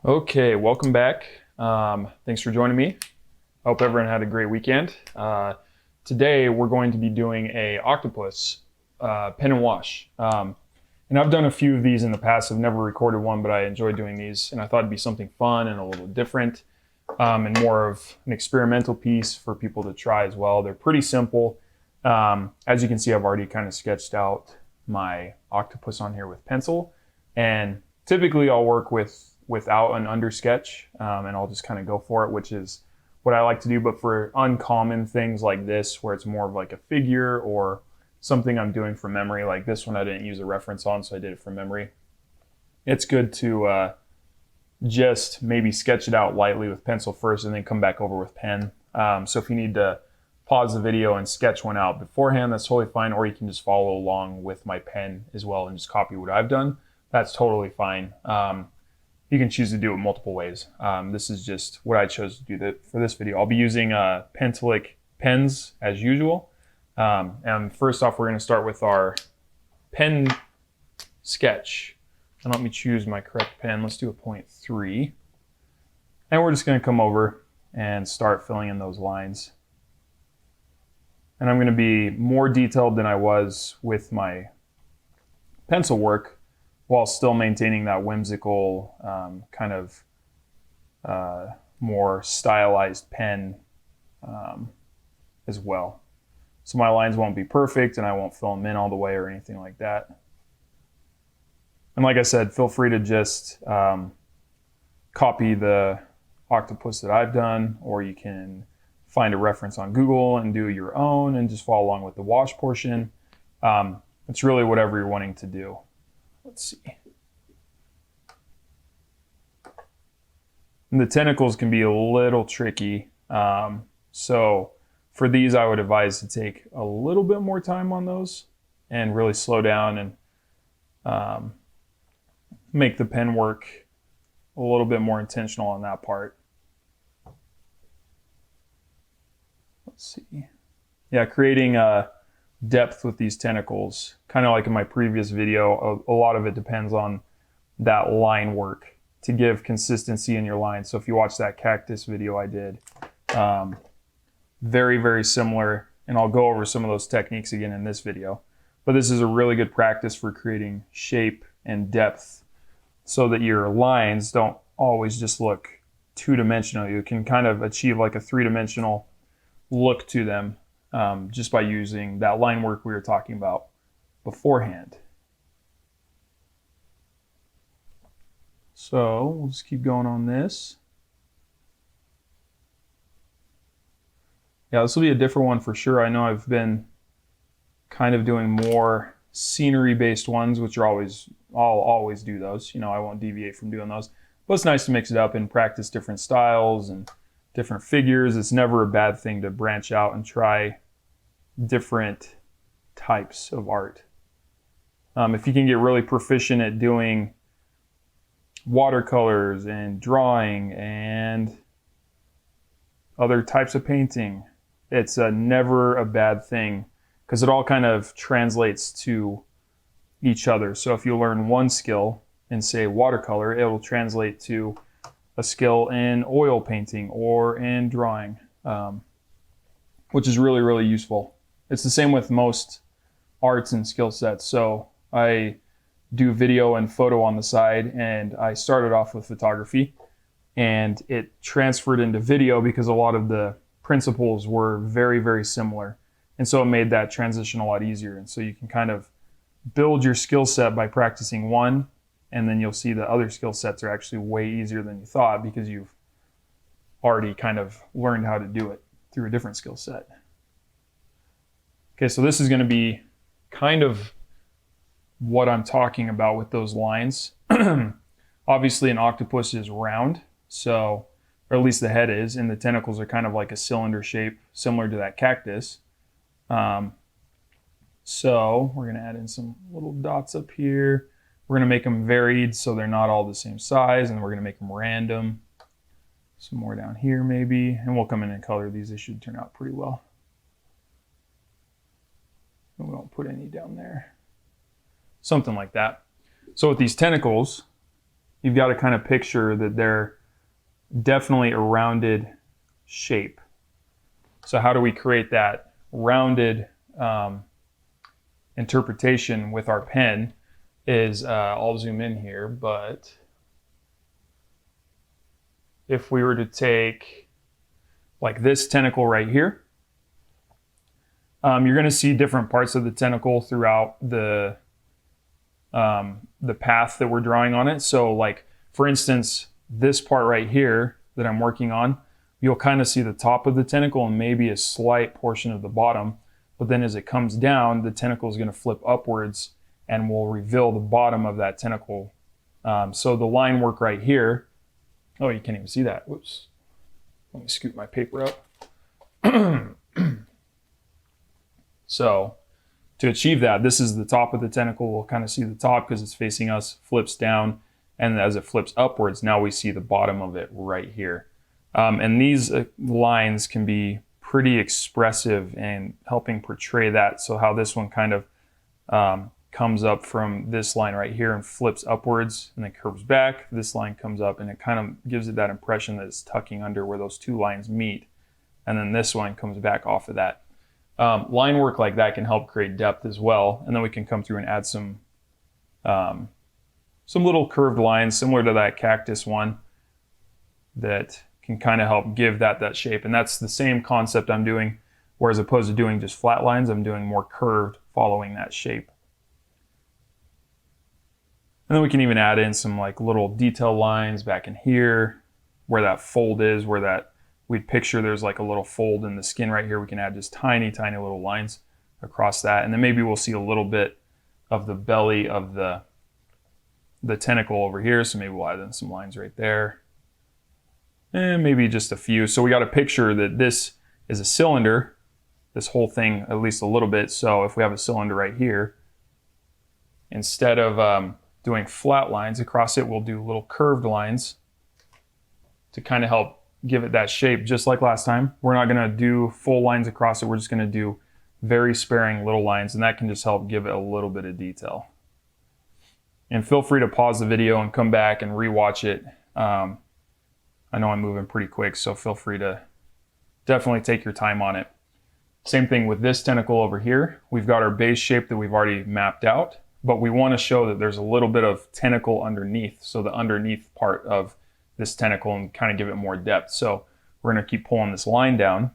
Okay, welcome back. Thanks for joining me. Hope everyone had a great weekend. Today we're going to be doing a octopus pen and wash. And I've done a few of these in the past. I've never recorded one, but I enjoy doing these, and I thought it'd be something fun and a little different, and more of an experimental piece for people to try as well. They're pretty simple. As you can see, I've already kind of sketched out my octopus on here with pencil, and typically I'll work without an under sketch, and I'll just kind of go for it, which is what I like to do. But for uncommon things like this, where it's more of like a figure or something I'm doing from memory, like this one I didn't use a reference on, so I did it from memory. It's good to just maybe sketch it out lightly with pencil first and then come back over with pen. So if you need to pause the video and sketch one out beforehand, that's totally fine, or you can just follow along with my pen as well and just copy what I've done. That's totally fine. You can choose to do it multiple ways. This is just what I chose to do for this video. I'll be using Pentalic pens as usual. And first off, we're going to start with our pen sketch. And let me choose my correct pen. Let's do a 0.3. And we're just going to come over and start filling in those lines. And I'm going to be more detailed than I was with my pencil work, while still maintaining that whimsical kind of more stylized pen as well. So my lines won't be perfect and I won't fill them in all the way or anything like that. And like I said, feel free to just copy the octopus that I've done, or you can find a reference on Google and do your own and just follow along with the wash portion. It's really whatever you're wanting to do. Let's see. And the tentacles can be a little tricky. So for these, I would advise to take a little bit more time on those and really slow down and make the pen work a little bit more intentional on that part. Let's see. Yeah, creating depth with these tentacles, kind of like in my previous video, a lot of it depends on that line work to give consistency in your lines. So if you watch that cactus video I did, very, very similar, and I'll go over some of those techniques again in this video. But this is a really good practice for creating shape and depth so that your lines don't always just look two-dimensional. You can kind of achieve like a three-dimensional look to them just by using that line work we were talking about beforehand. So we'll just keep going on this. Yeah, this will be a different one for sure. I know I've been kind of doing more scenery-based ones, which are I'll always do those. You know, I won't deviate from doing those. But it's nice to mix it up and practice different styles and different figures. It's never a bad thing to branch out and try different types of art. If you can get really proficient at doing watercolors and drawing and other types of painting, it's never a bad thing, because it all kind of translates to each other. So if you learn one skill in, say, watercolor, it will translate to a skill in oil painting or in drawing, which is really, really useful. It's the same with most arts and skill sets. So I do video and photo on the side, and I started off with photography, and it transferred into video because a lot of the principles were very, very similar. And so it made that transition a lot easier. And so you can kind of build your skill set by practicing one, and then you'll see the other skill sets are actually way easier than you thought, because you've already kind of learned how to do it through a different skill set. Okay, so this is going to be kind of what I'm talking about with those lines. Obviously, an octopus is round, so, or at least the head is, and the tentacles are kind of like a cylinder shape, similar to that cactus. So we're going to add in some little dots up here. We're going to make them varied so they're not all the same size, and we're going to make them random. Some more down here maybe, and we'll come in and color these. They should turn out pretty well. And we won't put any down there. Something like that. So with these tentacles, you've got to kind of picture that they're definitely a rounded shape. So how do we create that rounded interpretation with our pen is, I'll zoom in here, but if we were to take like this tentacle right here, you're going to see different parts of the tentacle throughout the path that we're drawing on it. So like, for instance, this part right here that I'm working on, you'll kind of see the top of the tentacle and maybe a slight portion of the bottom. But then as it comes down, the tentacle is going to flip upwards and will reveal the bottom of that tentacle. So the line work right here, oh, you can't even see that. Whoops. Let me scoot my paper up. So to achieve that, this is the top of the tentacle. We'll kind of see the top because it's facing us, flips down, and as it flips upwards, now we see the bottom of it right here. And these lines can be pretty expressive in helping portray that. So how this one kind of comes up from this line right here and flips upwards and then curves back. This line comes up and it kind of gives it that impression that it's tucking under where those two lines meet. And then this one comes back off of that. Line work like that can help create depth as well. And then we can come through and add some little curved lines similar to that cactus one that can kind of help give that shape. And that's the same concept I'm doing, where as opposed to doing just flat lines, I'm doing more curved following that shape. And then we can even add in some like little detail lines back in here where that fold is, where that we'd picture there's like a little fold in the skin right here. We can add just tiny, tiny little lines across that. And then maybe we'll see a little bit of the belly of the tentacle over here. So maybe we'll add in some lines right there. And maybe just a few. So we got to picture that this is a cylinder, this whole thing, at least a little bit. So if we have a cylinder right here, instead of doing flat lines across it, we'll do little curved lines to kind of help give it that shape. Just like last time, we're not going to do full lines across it. We're just going to do very sparing little lines, and that can just help give it a little bit of detail. And feel free to pause the video and come back and rewatch it. I know I'm moving pretty quick, so feel free to definitely take your time on it. Same thing with this tentacle over here. We've got our base shape that we've already mapped out, but we want to show that there's a little bit of tentacle underneath. So the underneath part of this tentacle and kind of give it more depth. So we're going to keep pulling this line down.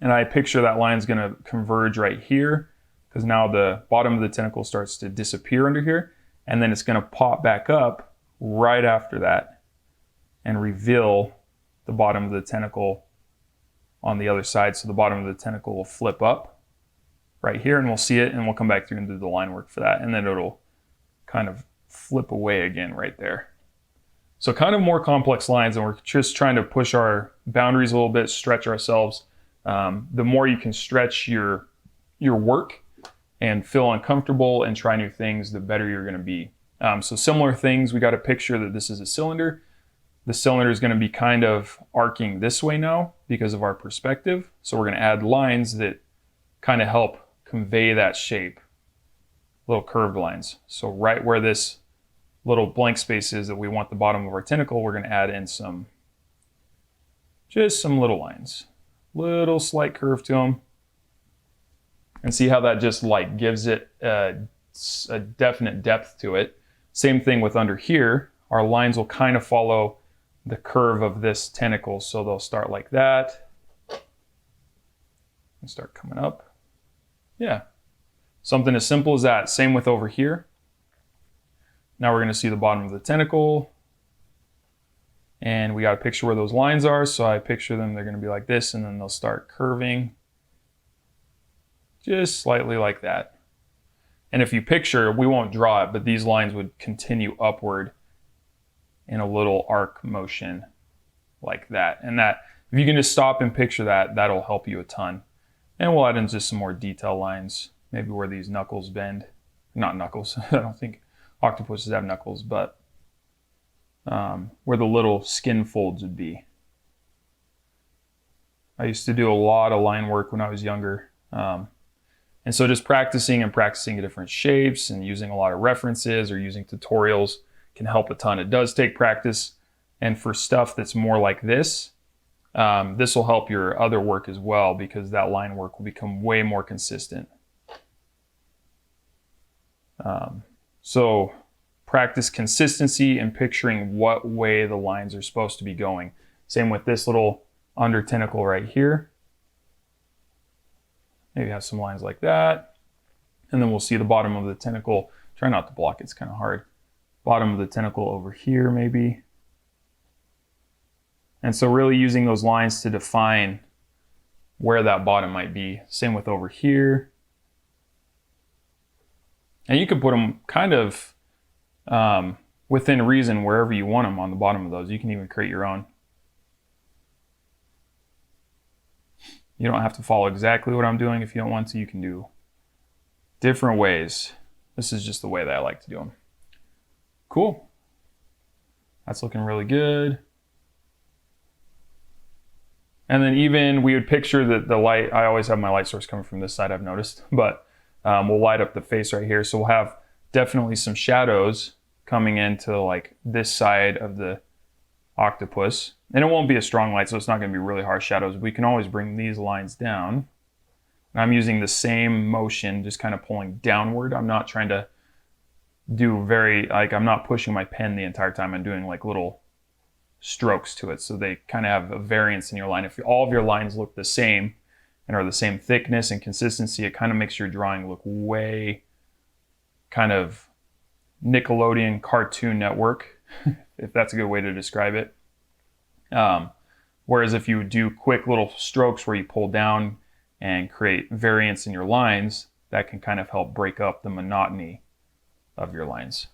And I picture that line is going to converge right here because now the bottom of the tentacle starts to disappear under here. And then it's going to pop back up right after that and reveal the bottom of the tentacle on the other side. So the bottom of the tentacle will flip up right here and we'll see it, and we'll come back through and do the line work for that. And then it'll kind of flip away again right there. So kind of more complex lines, and we're just trying to push our boundaries a little bit, stretch ourselves. The more you can stretch your work and feel uncomfortable and try new things, the better you're going to be. So similar things, we got to picture that this is a cylinder. The cylinder is going to be kind of arcing this way now because of our perspective. So we're going to add lines that kind of help convey that shape, little curved lines. So right where this little blank space is that we want the bottom of our tentacle, we're going to add in just some little lines, little slight curve to them, and see how that just like gives it a definite depth to it. Same thing with under here. Our lines will kind of follow the curve of this tentacle. So they'll start like that and start coming up. Yeah, something as simple as that. Same with over here. Now we're going to see the bottom of the tentacle, and we got to picture where those lines are. So I picture them, they're going to be like this, and then they'll start curving just slightly like that. And if you picture, we won't draw it, but these lines would continue upward in a little arc motion like that. And that, if you can just stop and picture that, that'll help you a ton. And we'll add in just some more detail lines, maybe where these knuckles bend. Not knuckles, I don't think octopuses have knuckles, but where the little skin folds would be. I used to do a lot of line work when I was younger. And so just practicing different shapes and using a lot of references or using tutorials can help a ton. It does take practice, and for stuff that's more like this, this will help your other work as well, because that line work will become way more consistent. So practice consistency and picturing what way the lines are supposed to be going. Same with this little under tentacle right here. Maybe have some lines like that. And then we'll see the bottom of the tentacle. Try not to block it, it's kind of hard. Bottom of the tentacle over here maybe. And so really using those lines to define where that bottom might be. Same with over here. And you can put them kind of within reason wherever you want them on the bottom of those. You can even create your own. You don't have to follow exactly what I'm doing. If you don't want to, you can do different ways. This is just the way that I like to do them. Cool. That's looking really good. And then even we would picture that the light, I always have my light source coming from this side, I've noticed, but we'll light up the face right here. So we'll have definitely some shadows coming into like this side of the octopus. And it won't be a strong light, so it's not going to be really harsh shadows. We can always bring these lines down. And I'm using the same motion, just kind of pulling downward. I'm not trying to do I'm not pushing my pen the entire time. I'm doing like little strokes to it, so they kind of have a variance in your line. If all of your lines look the same and are the same thickness and consistency, it kind of makes your drawing look way kind of Nickelodeon Cartoon Network, if that's a good way to describe it. Whereas if you do quick little strokes where you pull down and create variance in your lines, that can kind of help break up the monotony of your lines.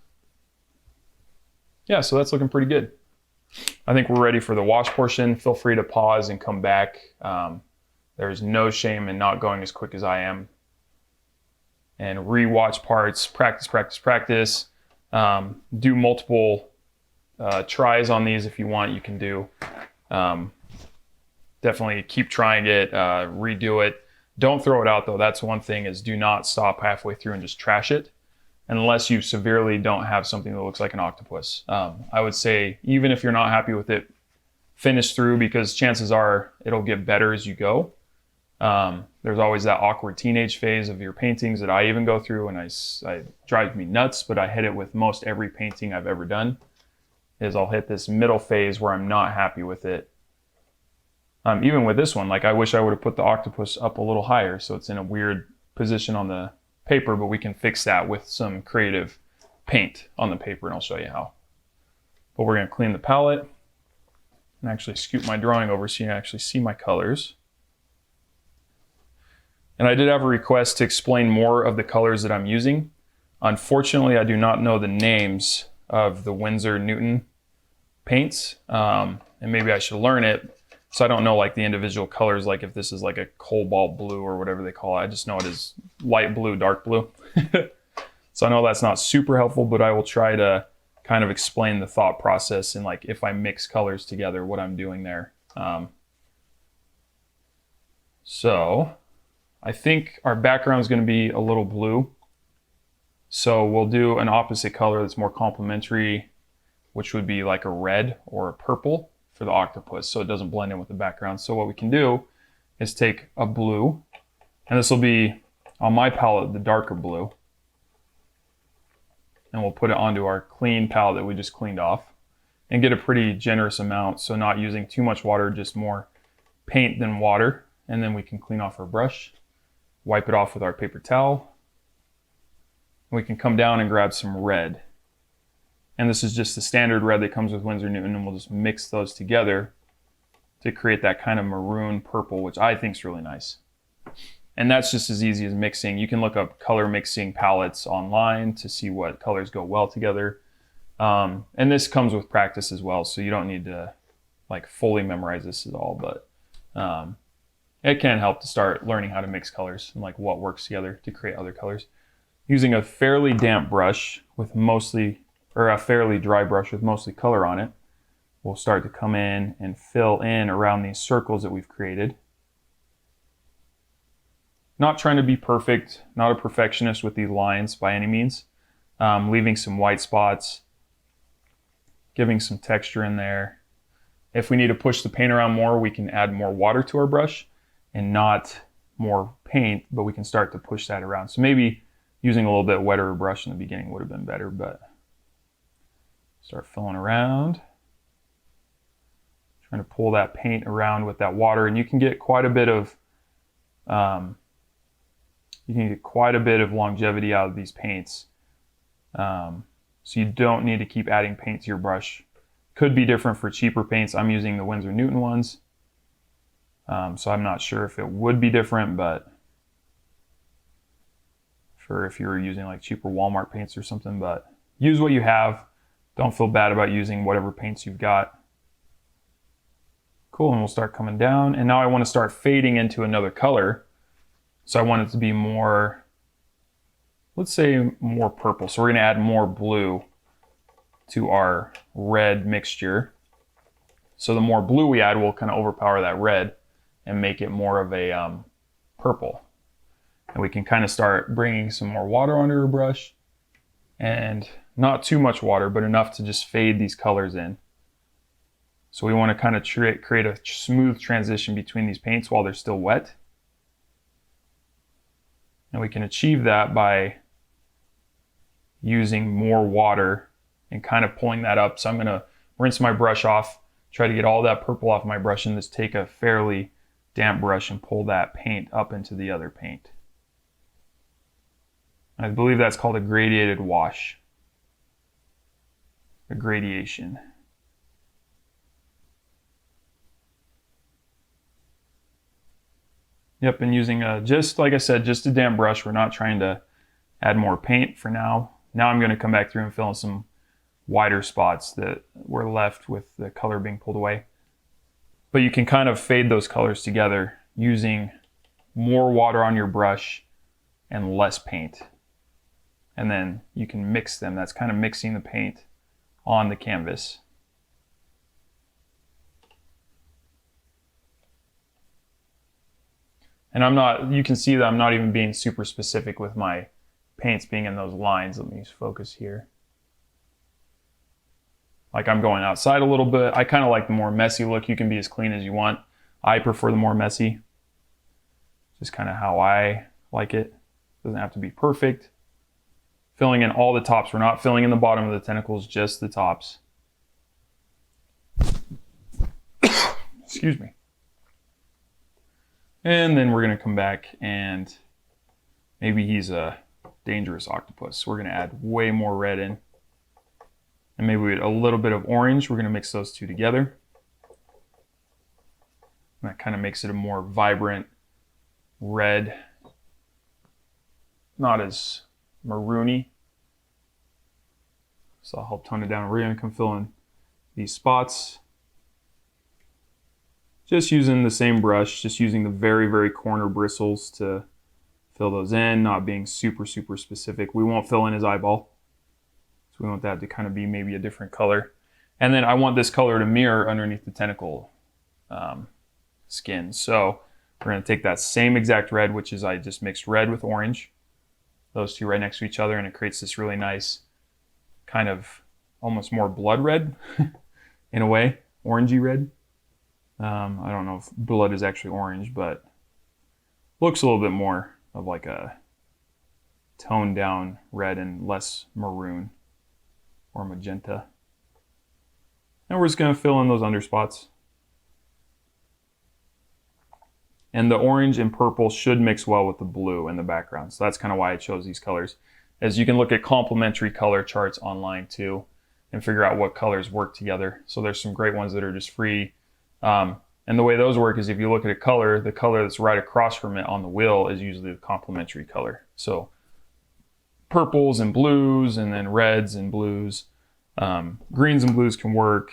Yeah, so that's looking pretty good. I think we're ready for the wash portion. Feel free to pause and come back. There's no shame in not going as quick as I am. And re-watch parts, practice, practice, practice. Do multiple tries on these if you want, you can do. Definitely keep trying it, redo it. Don't throw it out though. That's one thing, is do not stop halfway through and just trash it, unless you severely don't have something that looks like an octopus. I would say even if you're not happy with it, finish through, because chances are it'll get better as you go. There's always that awkward teenage phase of your paintings that I even go through, and I drives me nuts, but I hit it with most every painting I've ever done. Is I'll hit this middle phase where I'm not happy with it. Even with this one, like I wish I would have put the octopus up a little higher, so it's in a weird position on the paper, but we can fix that with some creative paint on the paper, and I'll show you how. But we're going to clean the palette and actually scoot my drawing over so you can actually see my colors. And I did have a request to explain more of the colors that I'm using. Unfortunately, I do not know the names of the Winsor Newton paints, and maybe I should learn it. So I don't know like the individual colors, like if this is like a cobalt blue or whatever they call it. I just know it is light blue, dark blue. So I know that's not super helpful, but I will try to kind of explain the thought process and like if I mix colors together, what I'm doing there. So I think our background is going to be a little blue. So we'll do an opposite color that's more complementary, which would be like a red or a purple for the octopus, so it doesn't blend in with the background. So what we can do is take a blue, and this will be on my palette, the darker blue, and we'll put it onto our clean palette that we just cleaned off, and get a pretty generous amount, so not using too much water, just more paint than water. And then we can clean off our brush, wipe it off with our paper towel. We can come down and grab some red. And this is just the standard red that comes with Winsor Newton, and we'll just mix those together to create that kind of maroon purple, which I think is really nice. And that's just as easy as mixing. You can look up color mixing palettes online to see what colors go well together. And this comes with practice as well, so you don't need to like fully memorize this at all, but it can help to start learning how to mix colors and like what works together to create other colors. Using a fairly damp brush with a fairly dry brush with mostly color on it, we'll start to come in and fill in around these circles that we've created. Not trying to be perfect, not a perfectionist with these lines by any means. Leaving some white spots giving some texture in there. If we need to push the paint around more, we can add more water to our brush and not more paint, but we can start to push that around. So maybe using a little bit wetter brush in the beginning would have been better, but start filling around. Trying to pull that paint around with that water, and you can get quite a bit of longevity out of these paints. So you don't need to keep adding paint to your brush. Could be different for cheaper paints. I'm using the Winsor Newton ones. So I'm not sure if it would be different, but for if you're using like cheaper Walmart paints or something, but use what you have. Don't feel bad about using whatever paints you've got. Cool, and we'll start coming down. And now I want to start fading into another color. So I want it to be more, let's say more purple. So we're gonna add more blue to our red mixture. So the more blue we add will kind of overpower that red and make it more of a purple. And we can kind of start bringing some more water onto our brush, and not too much water, but enough to just fade these colors in. So we want to kind of create a smooth transition between these paints while they're still wet. And we can achieve that by using more water and kind of pulling that up. So I'm going to rinse my brush off, try to get all that purple off my brush, and just take a fairly damp brush and pull that paint up into the other paint. I believe that's called a gradiated wash. A gradation. Yep, and using just like I said, just a damp brush. We're not trying to add more paint for now. Now I'm going to come back through and fill in some wider spots that were left with the color being pulled away. But you can kind of fade those colors together using more water on your brush and less paint. And then you can mix them. That's kind of mixing the paint on the canvas. And you can see that I'm not even being super specific with my paints being in those lines. Let me just focus here. Like I'm going outside a little bit. I kind of like the more messy look. You can be as clean as you want. I prefer the more messy. Just kind of how I like it. Doesn't have to be perfect. Filling in all the tops. We're not filling in the bottom of the tentacles, just the tops. Excuse me. And then we're going to come back and maybe he's a dangerous octopus. So we're going to add way more red in. And maybe a little bit of orange. We're going to mix those two together. And that kind of makes it a more vibrant red. Not as maroony. So I'll help tone it down. We're going to come fill in these spots. Just using the same brush, just using the very, very corner bristles to fill those in, not being super, super specific. We won't fill in his eyeball. So we want that to kind of be maybe a different color. And then I want this color to mirror underneath the tentacle skin. So we're going to take that same exact red, which is I just mixed red with orange. Those two right next to each other, and it creates this really nice kind of almost more blood red in a way, orangey red. I don't know if blood is actually orange, but looks a little bit more of like a toned down red and less maroon or magenta. And we're just going to fill in those underspots. And the orange and purple should mix well with the blue in the background. So that's kind of why I chose these colors. As you can look at complementary color charts online too and figure out what colors work together. So there's some great ones that are just free. And the way those work is if you look at a color, the color that's right across from it on the wheel is usually the complementary color. So purples and blues, and then reds and blues. Greens and blues can work.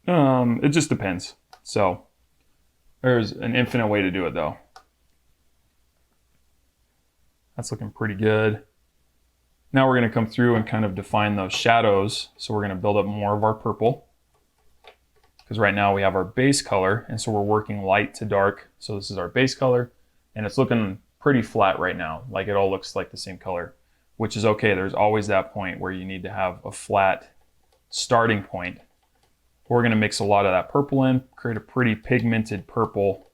It just depends. So there's an infinite way to do it though. That's looking pretty good. Now we're going to come through and kind of define those shadows. So we're going to build up more of our purple. Because right now we have our base color, and so we're working light to dark. So this is our base color, and it's looking pretty flat right now. Like it all looks like the same color, which is okay. There's always that point where you need to have a flat starting point. We're going to mix a lot of that purple in, create a pretty pigmented purple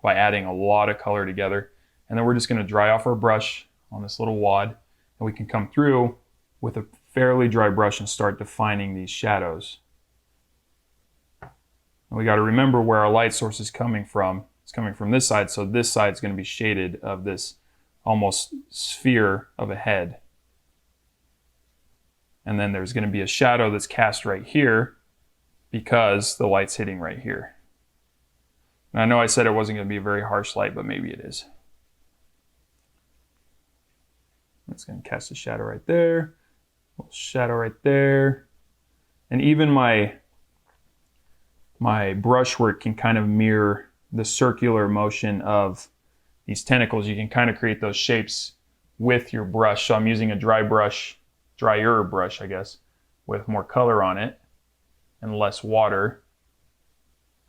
by adding a lot of color together. And then we're just going to dry off our brush on this little wad, and we can come through with a fairly dry brush and start defining these shadows. And we got to remember where our light source is coming from. It's coming from this side, so this side is going to be shaded of this almost sphere of a head. And then there's going to be a shadow that's cast right here because the light's hitting right here. And I know I said it wasn't going to be a very harsh light, but maybe it is. It's going to cast a shadow right there, a little shadow right there. And even my brushwork can kind of mirror the circular motion of these tentacles. You can kind of create those shapes with your brush. So I'm using a drier brush, I guess, with more color on it and less water.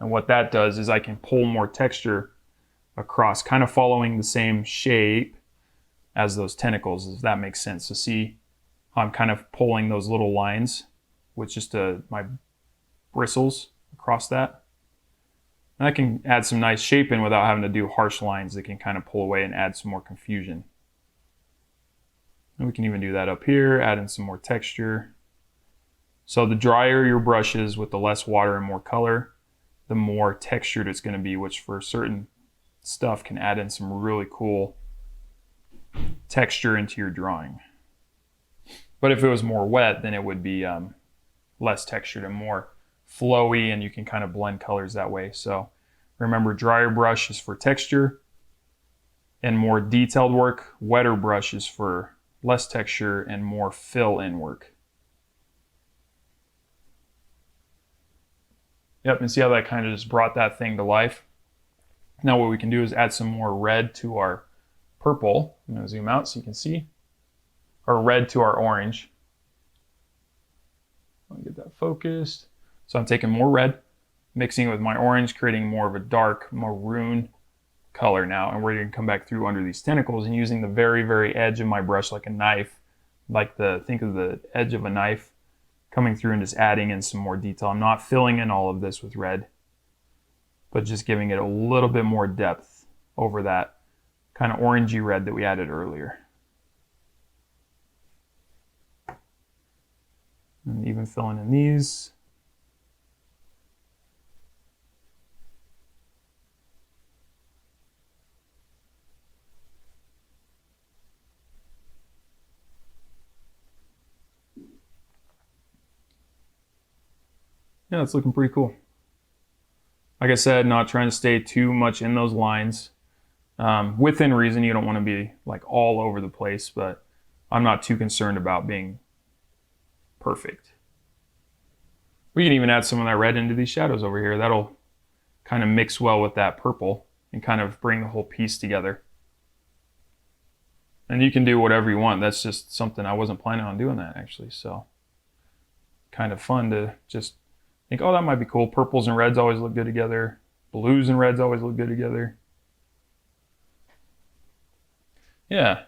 And what that does is I can pull more texture across, kind of following the same shape as those tentacles, if that makes sense. So see how I'm kind of pulling those little lines with just my bristles across that. And I can add some nice shape in without having to do harsh lines that can kind of pull away and add some more confusion. And we can even do that up here, add in some more texture. So the drier your brush is with the less water and more color, the more textured it's going to be, which for certain stuff can add in some really cool texture into your drawing. But if it was more wet, then it would be less textured and more flowy, and you can kind of blend colors that way. So remember, drier brush is for texture and more detailed work. Wetter brush is for less texture and more fill-in work. Yep, and see how that kind of just brought that thing to life. Now what we can do is add some more red to our purple. I'm going to zoom out so you can see. Or red to our orange. Let me get that focused. So I'm taking more red, mixing it with my orange, creating more of a dark maroon color now. And we're going to come back through under these tentacles and using the very, very edge of my brush like a knife, think of the edge of a knife, coming through and just adding in some more detail. I'm not filling in all of this with red, but just giving it a little bit more depth over that kind of orangey red that we added earlier. And even filling in these. Yeah, it's looking pretty cool. Like I said, not trying to stay too much in those lines. Within reason, you don't want to be like all over the place, but I'm not too concerned about being perfect. We can even add some of that red into these shadows over here. That'll kind of mix well with that purple and kind of bring the whole piece together. And you can do whatever you want. That's just something I wasn't planning on doing that actually. So kind of fun to just think, oh, that might be cool. Purples and reds always look good together. Blues and reds always look good together. Yeah.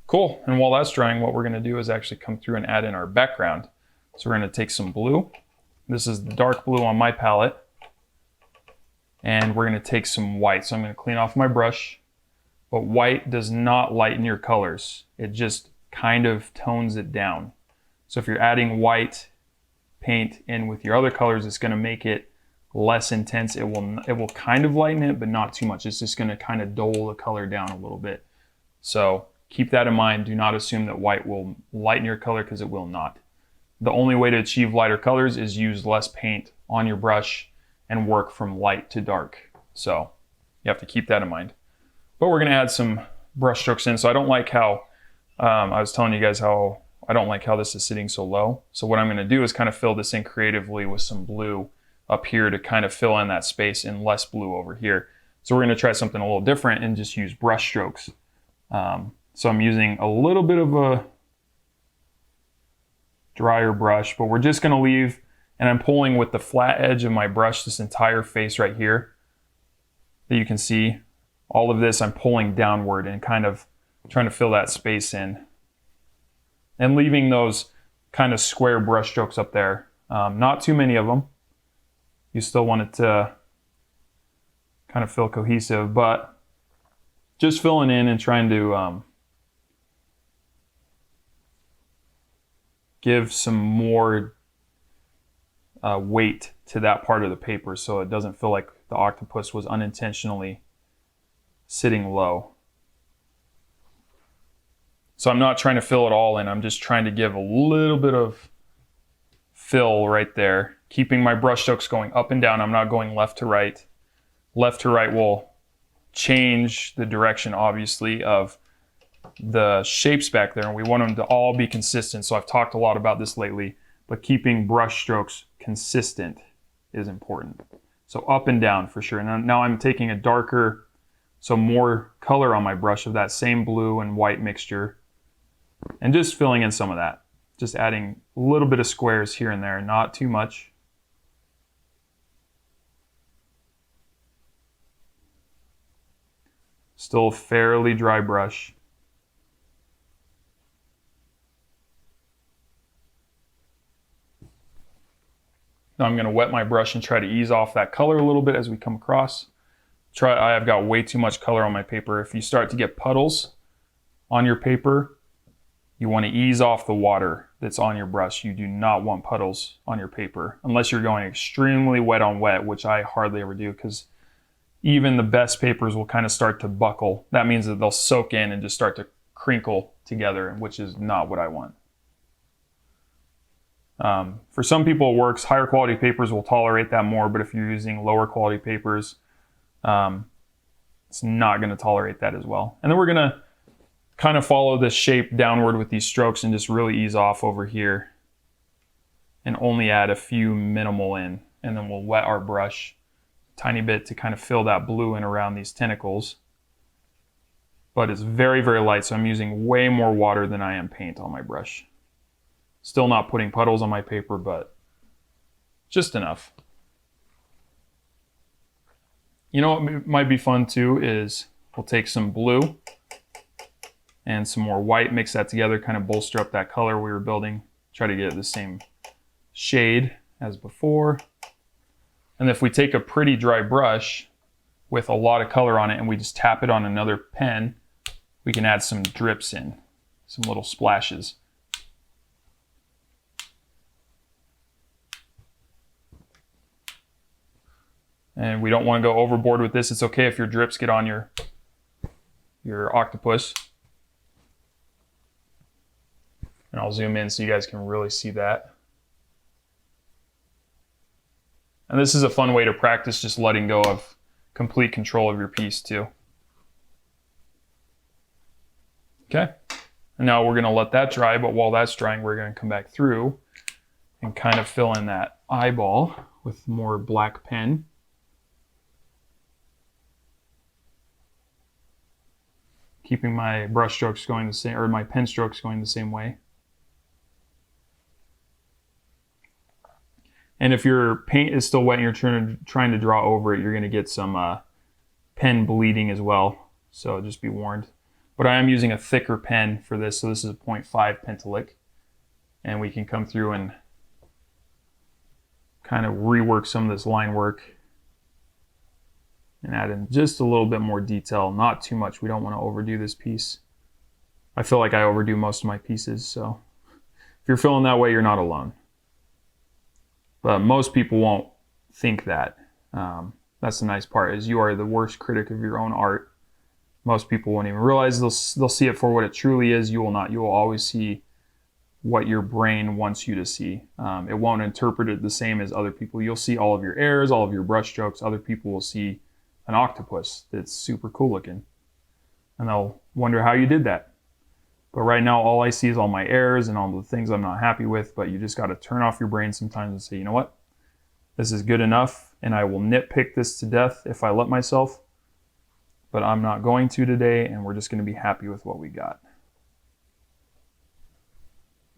Cool. And while that's drying, what we're going to do is actually come through and add in our background. So we're going to take some blue. This is the dark blue on my palette. And we're going to take some white. So I'm going to clean off my brush. But white does not lighten your colors. It just kind of tones it down. So if you're adding white paint in with your other colors, it's going to make it less intense. It will kind of lighten it, but not too much. It's just going to kind of dull the color down a little bit. So keep that in mind. Do not assume that white will lighten your color, because it will not. The only way to achieve lighter colors is use less paint on your brush and work from light to dark. So you have to keep that in mind. But we're going to add some brush strokes in. So I don't like how, I was telling you guys how I don't like how this is sitting so low. So what I'm going to do is kind of fill this in creatively with some blue up here to kind of fill in that space, and less blue over here. So we're going to try something a little different and just use brush strokes. So I'm using a little bit of a drier brush, but we're just going to leave, and I'm pulling with the flat edge of my brush this entire face right here that you can see. All of this I'm pulling downward and kind of trying to fill that space in, and leaving those kind of square brush strokes up there. Not too many of them. You still want it to kind of feel cohesive, but just filling in and trying to give some more weight to that part of the paper so it doesn't feel like the octopus was unintentionally sitting low. So I'm not trying to fill it all in, I'm just trying to give a little bit of fill right there, keeping my brush strokes going up and down. I'm not going left to right. Left to right will change the direction, obviously, of the shapes back there, and we want them to all be consistent. So I've talked a lot about this lately, but keeping brush strokes consistent is important. So up and down for sure. Now I'm taking a darker, so more color on my brush of that same blue and white mixture, and just filling in some of that. Just adding a little bit of squares here and there, not too much. Still a fairly dry brush. Now I'm going to wet my brush and try to ease off that color a little bit as we come across. I've got way too much color on my paper. If you start to get puddles on your paper, you want to ease off the water that's on your brush. You do not want puddles on your paper unless you're going extremely wet on wet, which I hardly ever do, because even the best papers will kind of start to buckle. That means that they'll soak in and just start to crinkle together, which is not what I want. For some people it works. Higher quality papers will tolerate that more, but if you're using lower quality papers, it's not going to tolerate that as well. And then we're going to kind of follow this shape downward with these strokes and just really ease off over here and only add a few minimal in. And then we'll wet our brush a tiny bit to kind of fill that blue in around these tentacles. But it's very, very light, so I'm using way more water than I am paint on my brush. Still not putting puddles on my paper, but just enough. You know what might be fun too is we'll take some blue and some more white, mix that together, kind of bolster up that color we were building. Try to get the same shade as before. And if we take a pretty dry brush with a lot of color on it and we just tap it on another pen, we can add some drips in, some little splashes. And we don't want to go overboard with this. It's okay if your drips get on your octopus. And I'll zoom in so you guys can really see that. And this is a fun way to practice just letting go of complete control of your piece too. Okay, and now we're gonna let that dry, but while that's drying, we're gonna come back through and kind of fill in that eyeball with more black pen. Keeping my brush strokes going the same, or my pen strokes going the same way. And if your paint is still wet and you're trying to draw over it, you're going to get some pen bleeding as well. So just be warned. But I am using a thicker pen for this. So this is a 0.5 Pentalic. And we can come through and kind of rework some of this line work and add in just a little bit more detail. Not too much. We don't want to overdo this piece. I feel like I overdo most of my pieces. So if you're feeling that way, you're not alone. But most people won't think that. That's the nice part, is you are the worst critic of your own art. Most people won't even realize. They'll see it for what it truly is. You will not. You will always see what your brain wants you to see. It won't interpret it the same as other people. You'll see all of your errors, all of your brush strokes. Other people will see an octopus that's super cool looking. And they'll wonder how you did that. But right now, all I see is all my errors and all the things I'm not happy with. But you just got to turn off your brain sometimes and say, you know what? This is good enough, and I will nitpick this to death if I let myself. But I'm not going to today, and we're just going to be happy with what we got.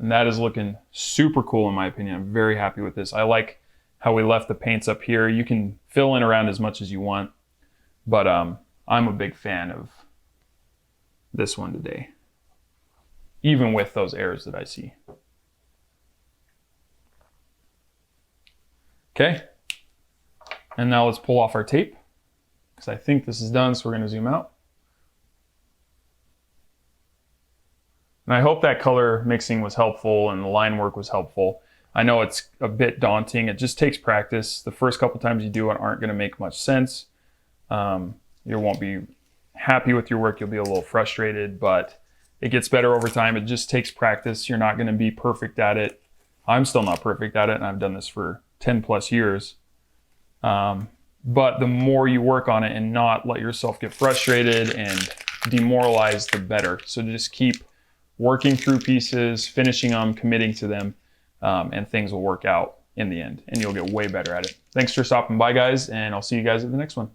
And that is looking super cool in my opinion. I'm very happy with this. I like how we left the paints up here. You can fill in around as much as you want. But I'm a big fan of this one today, even with those errors that I see. Okay. And now let's pull off our tape, because I think this is done, so we're going to zoom out. And I hope that color mixing was helpful and the line work was helpful. I know it's a bit daunting. It just takes practice. The first couple times you do it aren't going to make much sense. You won't be happy with your work. You'll be a little frustrated, but it gets better over time. It just takes practice. You're not going to be perfect at it. I'm still not perfect at it, and I've done this for 10 plus years. But the more you work on it and not let yourself get frustrated and demoralized, the better. So just keep working through pieces, finishing them, committing to them, and things will work out in the end, and you'll get way better at it. Thanks for stopping by, guys, and I'll see you guys at the next one.